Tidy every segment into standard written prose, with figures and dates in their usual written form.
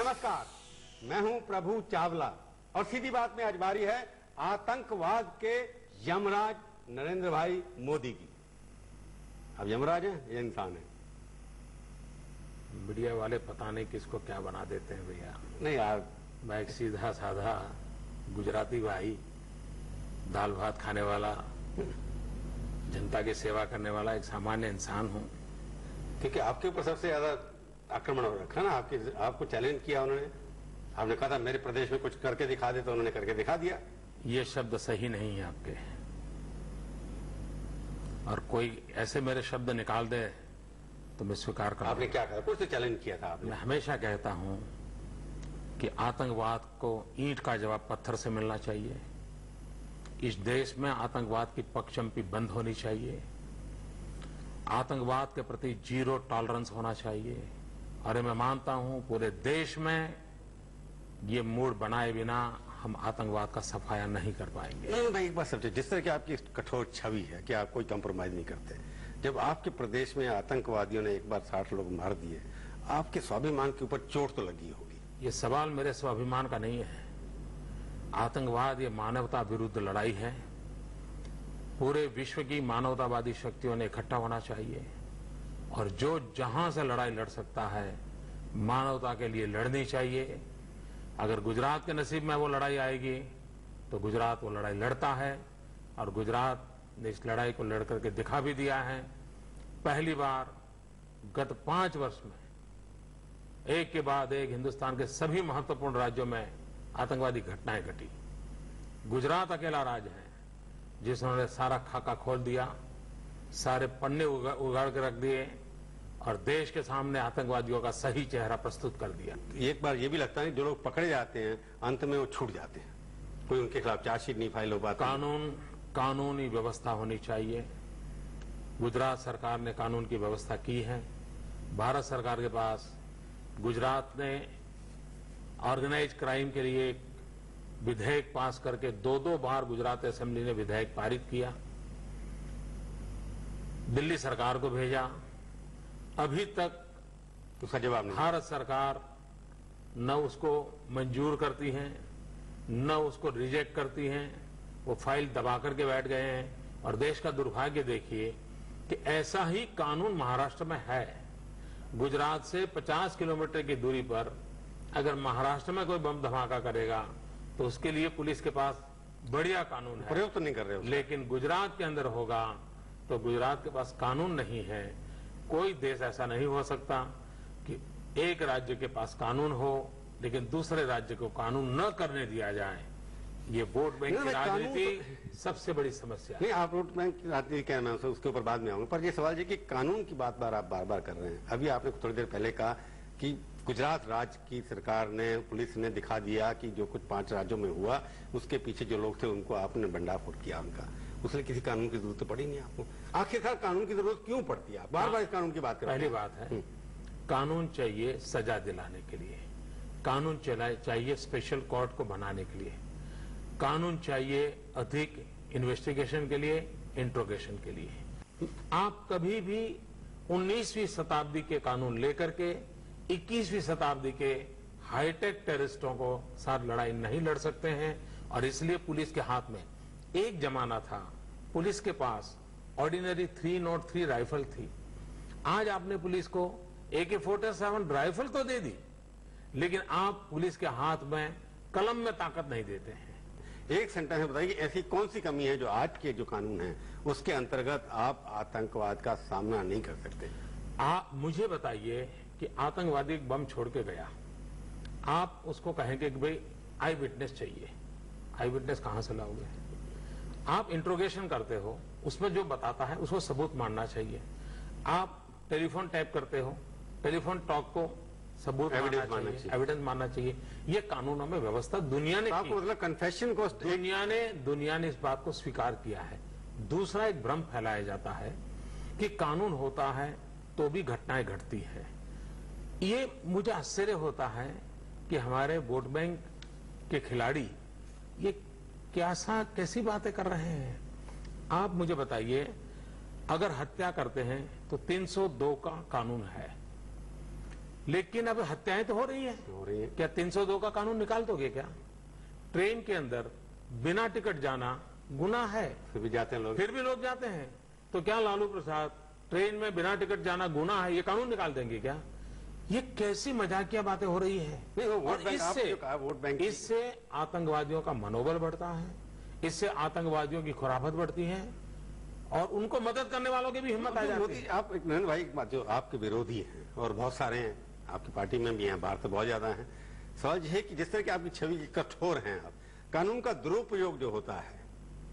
नमस्कार, मैं हूं प्रभु चावला और सीधी बात में आज बारी है आतंकवाद के यमराज नरेंद्र भाई मोदी की। अब यमराज हैं या इंसान है? मीडिया वाले पता नहीं किसको क्या बना देते हैं भैया। नहीं यार, मैं एक सीधा साधा गुजराती भाई, दाल भात खाने वाला, जनता की सेवा करने वाला एक सामान्य इंसान हूं। क्योंकि आपके ऊपर सबसे ज्यादा आक्रमण हो रखा ना, आपको चैलेंज किया उन्होंने। आपने कहा था मेरे प्रदेश में कुछ करके दिखा दे, तो उन्होंने करके दिखा दिया। ये शब्द सही नहीं है आपके, और कोई ऐसे मेरे शब्द निकाल दे तो मैं स्वीकार करूंगा। आपने क्या कहा? कुछ तो चैलेंज किया था आपने। मैं हमेशा कहता हूं कि आतंकवाद को ईंट का जवाब पत्थर से मिलना चाहिए। इस देश में आतंकवाद की पगचम्पी बंद होनी चाहिए। आतंकवाद के प्रति जीरो टॉलरेंस होना चाहिए। और मैं मानता हूं पूरे देश में ये मूड बनाए बिना हम आतंकवाद का सफाया नहीं कर पाएंगे। नहीं, मैं एक बात समझे, जिस तरह की आपकी कठोर छवि है कि आप कोई कंप्रोमाइज नहीं करते, जब आपके प्रदेश में आतंकवादियों ने एक बार 60 लोग मार दिए, आपके स्वाभिमान के ऊपर चोट तो लगी होगी। ये सवाल मेरे स्वाभिमान का नहीं है। आतंकवाद ये मानवता विरुद्ध लड़ाई है। पूरे विश्व की मानवतावादी शक्तियों ने इकट्ठा होना चाहिए और जो जहां से लड़ाई लड़ सकता है मानवता के लिए लड़नी चाहिए। अगर गुजरात के नसीब में वो लड़ाई आएगी तो गुजरात वो लड़ाई लड़ता है, और गुजरात ने इस लड़ाई को लड़ करके दिखा भी दिया है। पहली बार गत 5 वर्ष में एक के बाद एक हिंदुस्तान के सभी महत्वपूर्ण राज्यों में आतंकवादी घटनाएं घटी। गुजरात अकेला राज्य है जिसने सारा खाका खोल दिया, सारे पन्ने उगाड़ के रख दिए और देश के सामने आतंकवादियों का सही चेहरा प्रस्तुत कर दिया। एक बार ये भी लगता है जो लोग पकड़े जाते हैं अंत में वो छूट जाते हैं, कोई उनके खिलाफ चार्जशीट नहीं फाइल हो पाता। कानूनी व्यवस्था होनी चाहिए। गुजरात सरकार ने कानून की व्यवस्था की है। भारत सरकार के पास गुजरात ने ऑर्गेनाइज क्राइम के लिए एक विधेयक पास करके 2-2 बार गुजरात असेंबली ने विधेयक पारित किया, दिल्ली सरकार को भेजा, अभी तक उसका जवाब नहीं। भारत सरकार न उसको मंजूर करती है न उसको रिजेक्ट करती है। वो फाइल दबा करके बैठ गए हैं। और देश का दुर्भाग्य देखिए कि ऐसा ही कानून महाराष्ट्र में है। गुजरात से 50 किलोमीटर की दूरी पर अगर महाराष्ट्र में कोई बम धमाका करेगा तो उसके लिए पुलिस के पास बढ़िया कानून है, प्रयोग तो नहीं कर रहे हो। लेकिन गुजरात के अंदर होगा तो गुजरात के पास कानून नहीं है। कोई देश ऐसा नहीं हो सकता कि एक राज्य के पास कानून हो लेकिन दूसरे राज्य को कानून न करने दिया जाए। ये वोट बैंक की राजनीति सबसे बड़ी समस्या है। नहीं, आप वोट बैंक की राजनीति क्या नाम से, उसके ऊपर बाद में आऊंगा, पर ये सवाल है कि कानून की बात आप बार बार कर रहे हैं। अभी आपने थोड़ी देर पहले कहा कि गुजरात राज्य की सरकार ने, पुलिस ने दिखा दिया कि जो कुछ 5 राज्यों में हुआ उसके पीछे जो लोग थे उनको आपने भंडाफोड़ किया उनका। उसने किसी कानून की जरूरत तो पड़ी नहीं आपको। आखिरकार कानून की जरूरत क्यों पड़ती है? बार बार इस कानून की बात कर रहे हैं। पहली बात है कानून चाहिए सजा दिलाने के लिए, कानून चाहिए स्पेशल कोर्ट को बनाने के लिए, कानून चाहिए अधिक इन्वेस्टिगेशन के लिए, इंट्रोगेशन के लिए। आप कभी भी 19वीं शताब्दी के कानून लेकर के 21वीं शताब्दी के हाईटेक टेररिस्टों को साथ लड़ाई नहीं लड़ सकते हैं। और इसलिए पुलिस के हाथ में एक जमाना था पुलिस के पास ऑर्डिनरी 303 राइफल थी। आज आपने पुलिस को AK-47 राइफल तो दे दी, लेकिन आप पुलिस के हाथ में कलम में ताकत नहीं देते हैं। एक सेंटेंस में बताइए ऐसी कौन सी कमी है जो आज के जो कानून है उसके अंतर्गत आप आतंकवाद का सामना नहीं कर सकते? आप मुझे बताइए कि आतंकवादी एक बम छोड़ के गया, आप उसको कहेंगे कि भाई आई विटनेस चाहिए। आई विटनेस कहां से लाओगे? आप इंट्रोगेशन करते हो, उसमें जो बताता है उसको सबूत मानना चाहिए। आप टेलीफोन टैप करते हो, टेलीफोन टॉक को सबूत मानना चाहिए, एविडेंस मानना चाहिए। ये कानूनों में व्यवस्था दुनिया ने की। मतलब कन्फेशन को दुनिया ने इस बात को स्वीकार किया है। दूसरा एक भ्रम फैलाया जाता है कि कानून होता है तो भी घटनाएं घटती है। ये मुझे आश्चर्य होता है कि हमारे वोट बैंक के खिलाड़ी ये कैसी बातें कर रहे हैं। आप मुझे बताइए, अगर हत्या करते हैं तो 302 का कानून है, लेकिन अब हत्याएं तो हो रही है। क्या 302 का कानून निकाल दोगे क्या? ट्रेन के अंदर बिना टिकट जाना गुनाह है, फिर भी जाते हैं लोग, फिर भी लोग जाते हैं। तो क्या लालू प्रसाद ट्रेन में बिना टिकट जाना गुनाह है, ये कानून निकाल देंगे क्या? ये कैसी मजाकिया बातें हो रही है। नहीं, वो वोट बैंक, आपने जो कहा वोट बैंक, इससे आतंकवादियों का मनोबल बढ़ता है, इससे आतंकवादियों की खुराफत बढ़ती है और उनको मदद करने वालों की भी हिम्मत आ जाती है। आप नरेंद्र भाई, जो आपके विरोधी हैं और बहुत सारे हैं, आपकी पार्टी में भी हैं, बाहर से बहुत ज्यादा हैं, सवाल यह है कि जिस तरह की आपकी छवि कठोर हैं आप, कानून का दुरुपयोग जो होता है,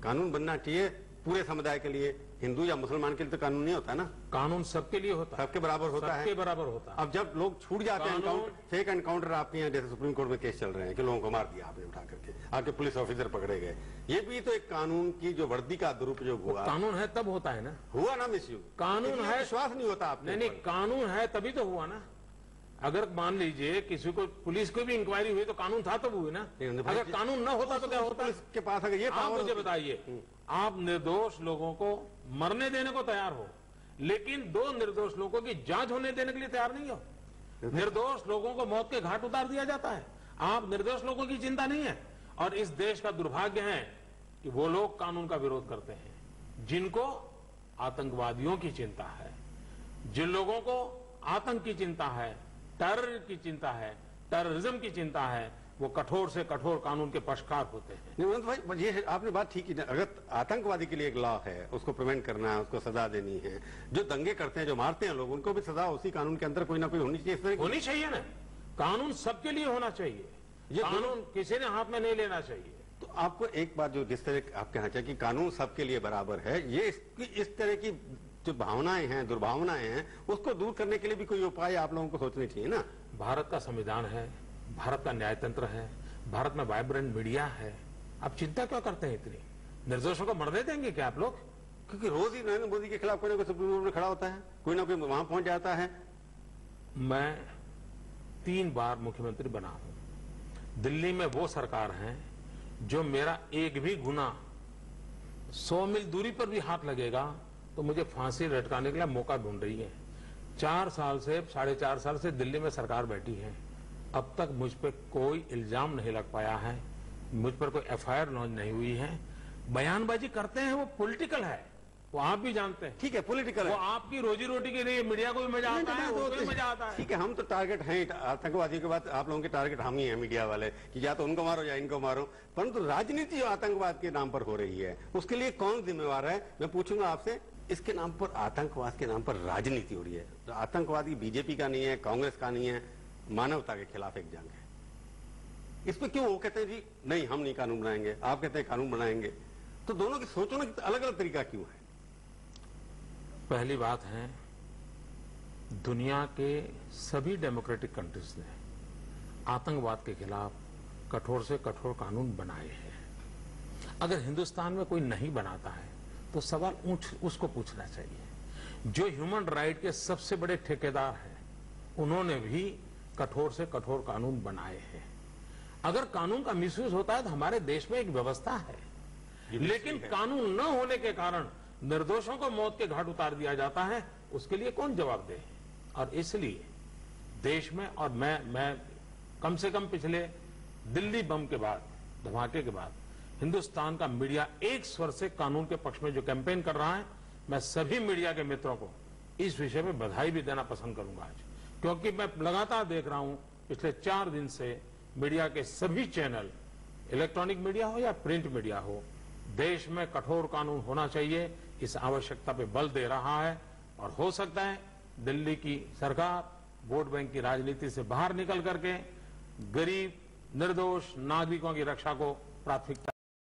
कानून बनना चाहिए पूरे समुदाय के लिए, हिंदू या मुसलमान के लिए तो कानून नहीं होता ना, कानून सबके लिए होता है, सबके बराबर होता है, सबके बराबर होता है। अब जब लोग छूट जाते हैं, फेक एनकाउंटर आपके यहाँ जैसे सुप्रीम कोर्ट में केस चल रहे हैं कि लोगों को मार दिया आपने उठा करके, आपके पुलिस ऑफिसर पकड़े गए, ये भी तो एक कानून की जो वर्दी का दुरुपयोग हुआ। कानून है तब होता है ना, हुआ ना मिसयूज, कानून है, विश्वास नहीं होता आपने। नहीं, कानून है तभी तो हुआ ना। अगर मान लीजिए किसी को, पुलिस को भी इंक्वायरी हुई तो कानून था तब हुई ना, अगर कानून न होता तो क्या होता? के पास अगर ये आप मुझे बताइए, आप निर्दोष लोगों को मरने देने को तैयार हो, लेकिन 2 निर्दोष लोगों की जांच होने देने के लिए तैयार नहीं हो। निर्दोष लोगों को मौत के घाट उतार दिया जाता है, आप निर्दोष लोगों की चिंता नहीं है। और इस देश का दुर्भाग्य है कि वो लोग कानून का विरोध करते हैं जिनको आतंकवादियों की चिंता है, जिन लोगों को आतंक की चिंता है, टेरर की चिंता है, टेररिज्म की चिंता है, वो कठोर से कठोर कानून के पक्षकार होते हैं। नहीं भाई, ये आपने बात ठीक की, अगर आतंकवादी के लिए एक लॉ है, उसको प्रिवेंट करना है, उसको सजा देनी है, जो दंगे करते हैं, जो मारते हैं लोग, उनको भी सजा उसी कानून के अंदर कोई ना कोई होनी चाहिए। होनी चाहिए ना, कानून सबके लिए होना चाहिए, ये कानून किसी ने हाथ में नहीं लेना चाहिए। तो आपको एक बात जो जिस तरह आप कहना चाहिए कि कानून सबके लिए बराबर है, ये इस तरह की जो भावनाएं हैं, दुर्भावनाएं हैं, उसको दूर करने के लिए भी कोई उपाय आप लोगों को सोचने चाहिए ना। भारत का संविधान है, भारत का न्यायतंत्र है, भारत में वाइब्रेंट मीडिया है, आप चिंता क्यों करते हैं इतनी? निर्दोषों को मरने देंगे क्या आप लोग? क्योंकि रोज ही नरेंद्र मोदी के खिलाफ कोई ना कोई सुप्रीम कोर्ट में खड़ा होता है, कोई ना कोई वहां पहुंच जाता है। मैं 3 बार मुख्यमंत्री बना हूं। दिल्ली में वो सरकार है जो मेरा एक भी गुना 100 मील दूरी पर भी हाथ लगेगा तो मुझे फांसी लटकाने के लिए मौका ढूंढ रही है। 4 साल से, 4.5 साल से दिल्ली में सरकार बैठी है, अब तक मुझ पर कोई इल्जाम नहीं लग पाया है, मुझ पर कोई एफआईआर लॉन्च नहीं हुई है। बयानबाजी करते हैं, वो पॉलिटिकल है, वो आप भी जानते हैं। ठीक है, पॉलिटिकल वो आपकी रोजी रोटी के लिए मीडिया को भी मजा आता है, उनको भी मजा आता है। ठीक है, हम तो टारगेट हैं आतंकवादियों के बाद, आप लोगों के टारगेट हम ही हैं मीडिया वाले, कि या तो उनको मारो या इनको मारो। परंतु राजनीति जो आतंकवाद के नाम पर हो रही है, उसके लिए कौन जिम्मेवार है? मैं पूछूंगा आपसे, इसके नाम पर, आतंकवाद के नाम पर राजनीति हो रही है। तो आतंकवादी बीजेपी का नहीं है, कांग्रेस का नहीं है, मानवता के खिलाफ एक जंग है। इसमें क्यों वो कहते हैं जी नहीं हम नहीं कानून बनाएंगे, आप कहते हैं कानून बनाएंगे, तो दोनों की सोचने का अलग अलग तरीका क्यों है? पहली बात है, दुनिया के सभी डेमोक्रेटिक कंट्रीज ने आतंकवाद के खिलाफ कठोर से कठोर कानून बनाए हैं। अगर हिंदुस्तान में कोई नहीं बनाता है तो सवाल उसको पूछना चाहिए। जो ह्यूमन राइट के सबसे बड़े ठेकेदार हैं, उन्होंने भी कठोर से कठोर कानून बनाए हैं। अगर कानून का मिसयूज होता है तो हमारे देश में एक व्यवस्था है, लेकिन कानून न होने के कारण निर्दोषों को मौत के घाट उतार दिया जाता है, उसके लिए कौन जवाब दे? और इसलिए देश में, और मैं कम से कम पिछले दिल्ली बम के बाद, धमाके के बाद, हिंदुस्तान का मीडिया एक स्वर से कानून के पक्ष में जो कैंपेन कर रहा है, मैं सभी मीडिया के मित्रों को इस विषय में बधाई भी देना पसंद करूंगा आज, क्योंकि मैं लगातार देख रहा हूं पिछले 4 दिन से मीडिया के सभी चैनल, इलेक्ट्रॉनिक मीडिया हो या प्रिंट मीडिया हो, देश में कठोर कानून होना चाहिए, इस आवश्यकता पे बल दे रहा है। और हो सकता है दिल्ली की सरकार वोट बैंक की राजनीति से बाहर निकल करके गरीब निर्दोष नागरिकों की रक्षा को प्राथमिकता